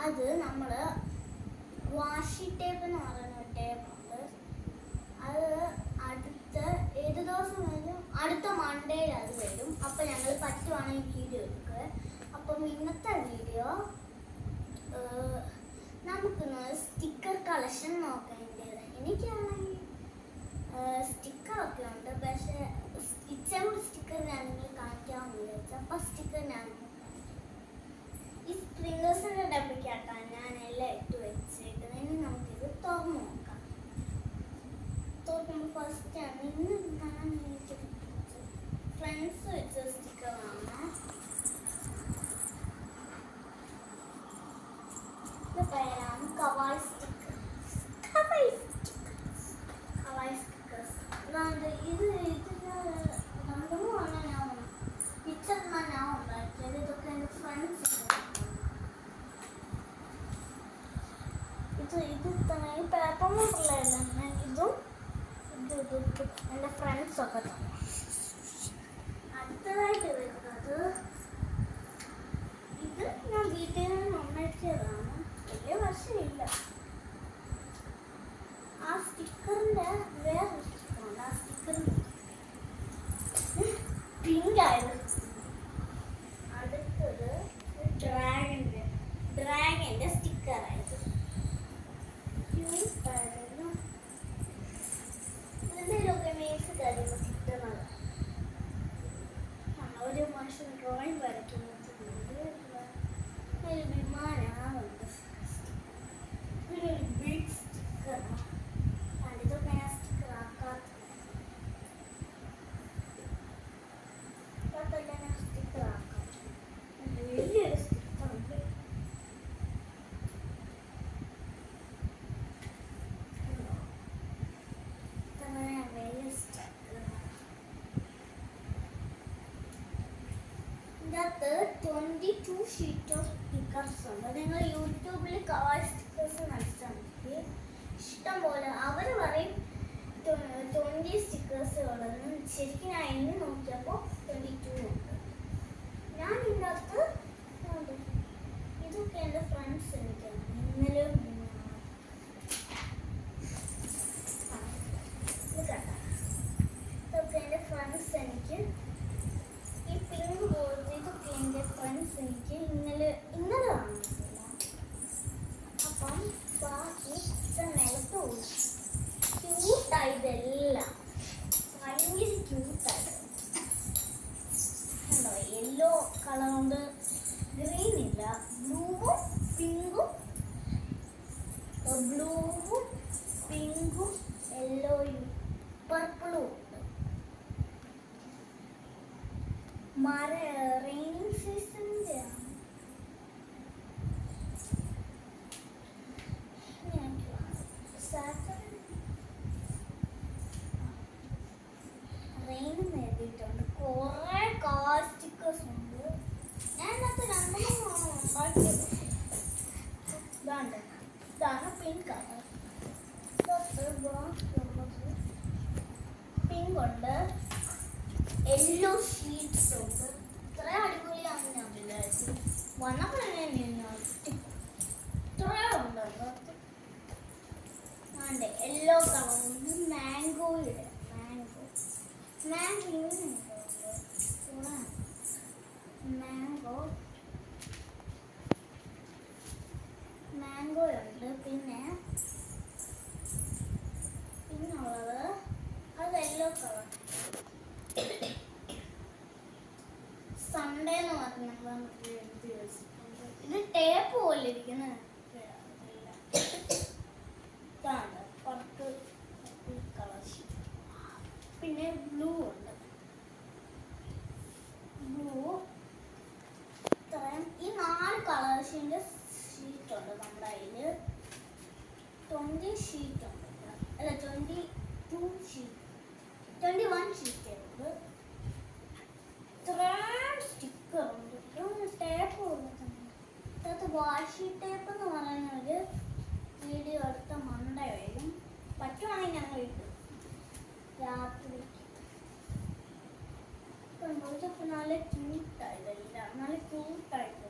അത് നമ്മൾ വാഷി ടേപ്പ് എന്ന് പറയുന്ന ടേപ്പുണ്ട്. അത് അടുത്ത ഏത് ദിവസം കഴിഞ്ഞും അടുത്ത മൺഡേയിൽ അത് വരും. അപ്പം ഞങ്ങൾ പറ്റുവാണെങ്കിൽ വീഡിയോ എടുക്കുക. അപ്പം ഇന്നത്തെ വീഡിയോ നമുക്കൊന്ന് സ്റ്റിക്കർ കളക്ഷൻ നോക്കേണ്ടത്. എനിക്കാണെങ്കിൽ സ്റ്റിക്കറൊക്കെ ഉണ്ട്, പക്ഷേ ഇച്ചൂടെ സ്റ്റിക്കർ ഞാൻ നിങ്ങൾ കാണിക്കാമെന്ന് വിചാരിച്ചു. അപ്പം സ്റ്റിക്കർ ഞാൻ ഈ സ്പ്രിംഗേഴ്സിൻ്റെ ഡബ്ബയ്ക്കാട്ടാണ് ഞാൻ എല്ലാം ഇട്ട് വെച്ചേക്കുന്നത്. ഇനി നമുക്കിത് തുറന്നു നോക്കാം. തുറക്കുമ്പോൾ ഫസ്റ്റാണ് ഇന്ന് ഞാൻ എനിക്ക് ഫ്രണ്ട്സ് വെച്ച സ്റ്റിക്കറാണ്. ഇത് പേരാണ് കവായ് സ്റ്റിക്കർ. Kawaii stickers. ഇത് രണ്ടു മൂന്നെണ്ണം ഞാൻ പിക്ചറിനാണ് ഞാൻ ഉണ്ടാക്കിയത്. ഇതൊക്കെ എൻ്റെ ഫ്രണ്ട്സ് ഇത് തന്നെ പേപ്പർ മോഡലല്ല. ഇതും എൻ്റെ ഫ്രണ്ട്സൊക്കെ തന്നെ. അടുത്തതായിട്ട് വരുന്നത് ഇത് ഞാൻ വീട്ടിൽ നിന്ന് ഉണ്ടാക്കിയതാണ്. വലിയ വർഷമില്ല. ആ സ്റ്റിക്കറിൻ്റെ വേറൊരു സ്റ്റിക്കറുണ്ട്. ആ സ്റ്റിക്കറിൻ്റെ പിങ്ക് ആയത്. അടുത്തത് ഡ്രാഗൻ്റെ സ്റ്റിക്കറായത്. എന്തെങ്കിലുമൊക്കെ മേസ് കാര്യങ്ങൾ കിട്ടുന്നത്. ഒരു മനുഷ്യൻ ഡ്രോയിങ് വരയ്ക്കുന്നത് ഒരു വിമാനമുണ്ട്. ഒരു ബിഗ് സ്റ്റിക്കറാണ്. ഇതൊക്കെ ഞാൻ സ്റ്റിക്കർ ആക്കാത്തത്. ഞാൻ സ്റ്റിക്കർ ആക്കാം. വലിയൊരു സ്റ്റിക്കറുണ്ട്. ഇതിനകത്ത് 22 ഷീറ്റ് ഓഫ് സ്റ്റിക്കേഴ്സ് ഉണ്ട്. നിങ്ങൾ യൂട്യൂബിൽ കവായ് സ്റ്റിക്കേഴ്സ് അടിച്ചാൽ മതി. ഇഷ്ടം പോലെ അവർ പറയും 20 സ്റ്റിക്കേഴ്സ് ഉള്ളതെന്ന്. ശരിക്കും ഞാൻ എണ്ണി നോക്കിയപ്പോൾ 22 ഉണ്ട്. ഞാൻ ഇതിനകത്ത് ഇതൊക്കെ എൻ്റെ ഫ്രണ്ട്സ് എനിക്കാണ്. ഇന്നലെയും ഇതൊക്കെ എൻ്റെ ഫ്രണ്ട്സ് എനിക്ക് ഈ പിങ്ക് പോലത്തെ ഇതൊക്കെ എൻ്റെ ഫ്രണ്ട്സ് എനിക്ക് ഇന്നലെ വാങ്ങിയിട്ടില്ല. അപ്പം ബാക്കി നിലത്ത് പോയി. ക്യൂട്ടായതെല്ലാം ഭയങ്കര ക്യൂട്ടായത്. കണ്ടോ, യെല്ലോ കളർ കൊണ്ട് ഗ്രീൻ ഇല്ല, ബ്ലൂവും പിങ്കും യെല്ലോയും പർപ്പിളും ഉണ്ട്. റെയിനിങ് സീസണിൻ്റെ ആണ്. റെയിൻ എഴുതിയിട്ടുണ്ട്. കുറേ കാർ സ്റ്റിക്കേഴ്സ് ഉണ്ട്. ഞാൻ ഇന്നത്തെ 2-3 ഉണ്ടാക്കിയത്. ഇതാണ് പിങ്ക് കളർ. പിങ്ക് ഉണ്ട്, യെല്ലോ ഷീറ്റ്സ് ഉണ്ട്. ഇത്ര അടിപൊളിയാണ് ഞാൻ വിചാരിച്ചു. വന്നപ്പോഴേ ഇത്ര ഉണ്ടല്ലോ. ആണ്ടെ യെല്ലോ കളർ ഉണ്ട്. മാംഗോ ഉണ്ട്. പിന്നുള്ളത് അത് യെല്ലോ കളർ. സൺഡേ എന്ന് പറഞ്ഞ എഴുതി വെച്ചിട്ടുണ്ട്. ഇത് ടേപ്പ് പോലെ ഇരിക്കുന്ന കളർ. പിന്നെ ബ്ലൂ ഉണ്ട്. ഈ 4 കളേഴ്സിൻ്റെ ഷീറ്റ് ഉണ്ട് നമ്മുടെ കയ്യിൽ. 20 ഷീറ്റ് ഉണ്ട്. അല്ല 21 ഷീറ്റ് ഉണ്ട്. ഇത്രയും സ്റ്റിക്കർ ഉണ്ട്. ടേപ്പ് ഇതിനകത്ത് വാഷി ടേപ്പ് എന്ന് പറയുന്ന ഒരു വീഡിയോ എടുത്ത മണ്ട വരും. പറ്റുവാണെങ്കിൽ ഞങ്ങൾ ഇട്ടു രാത്രി. നല്ല ക്യൂട്ടായതല്ല, നല്ല ക്യൂട്ടായിട്ട്.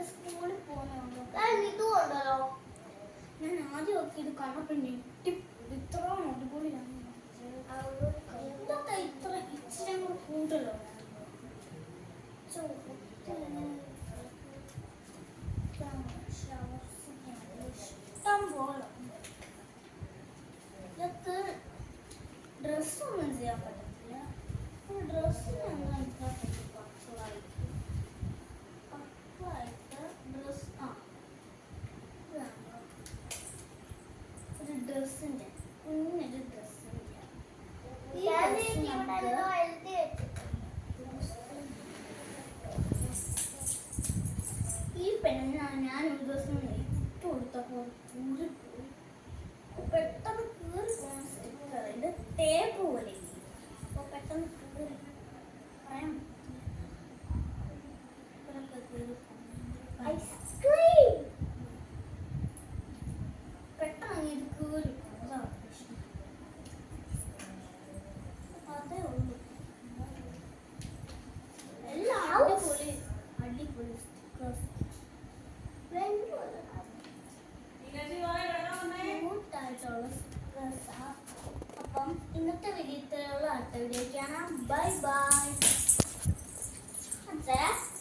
സ്കൂളിൽ പോകുന്നുണ്ടോ? ഞാൻ ആദ്യം ഒക്കെ ഇത് കണ്ടപ്പോ ഞെട്ടി ഇത്ര അടിപൊളിയാണ്. ഇതൊക്കെ ഇത്ര ഇച്ചിരി കൂടെ കൂടുതലോ ഇഷ്ടം പോലെ ഇതൊക്കെ ഡ്രസ്സൊന്നും ചെയ്യാൻ പറ്റത്തില്ല. ഡ്രസ്സിന് എന്താ പക്കളായിട്ട് ഡ്രസ് ഒരു ഡ്രസ്സിന്റെ കുഞ്ഞൊരു ഡ്രസ്സിന്റെ ഈ പെണ്ണിന് ഞാൻ ഒരു ദിവസം ഇട്ട് കൊടുത്തപ്പോൾ ഊരിപ്പോയി. പെട്ടെന്ന് കീറി പോകുന്ന സ്റ്റിക്കർ ഇത് ടേപ്പ് പോലെ അപ്പോൾ പെട്ടെന്ന് കീറി പറയാൻ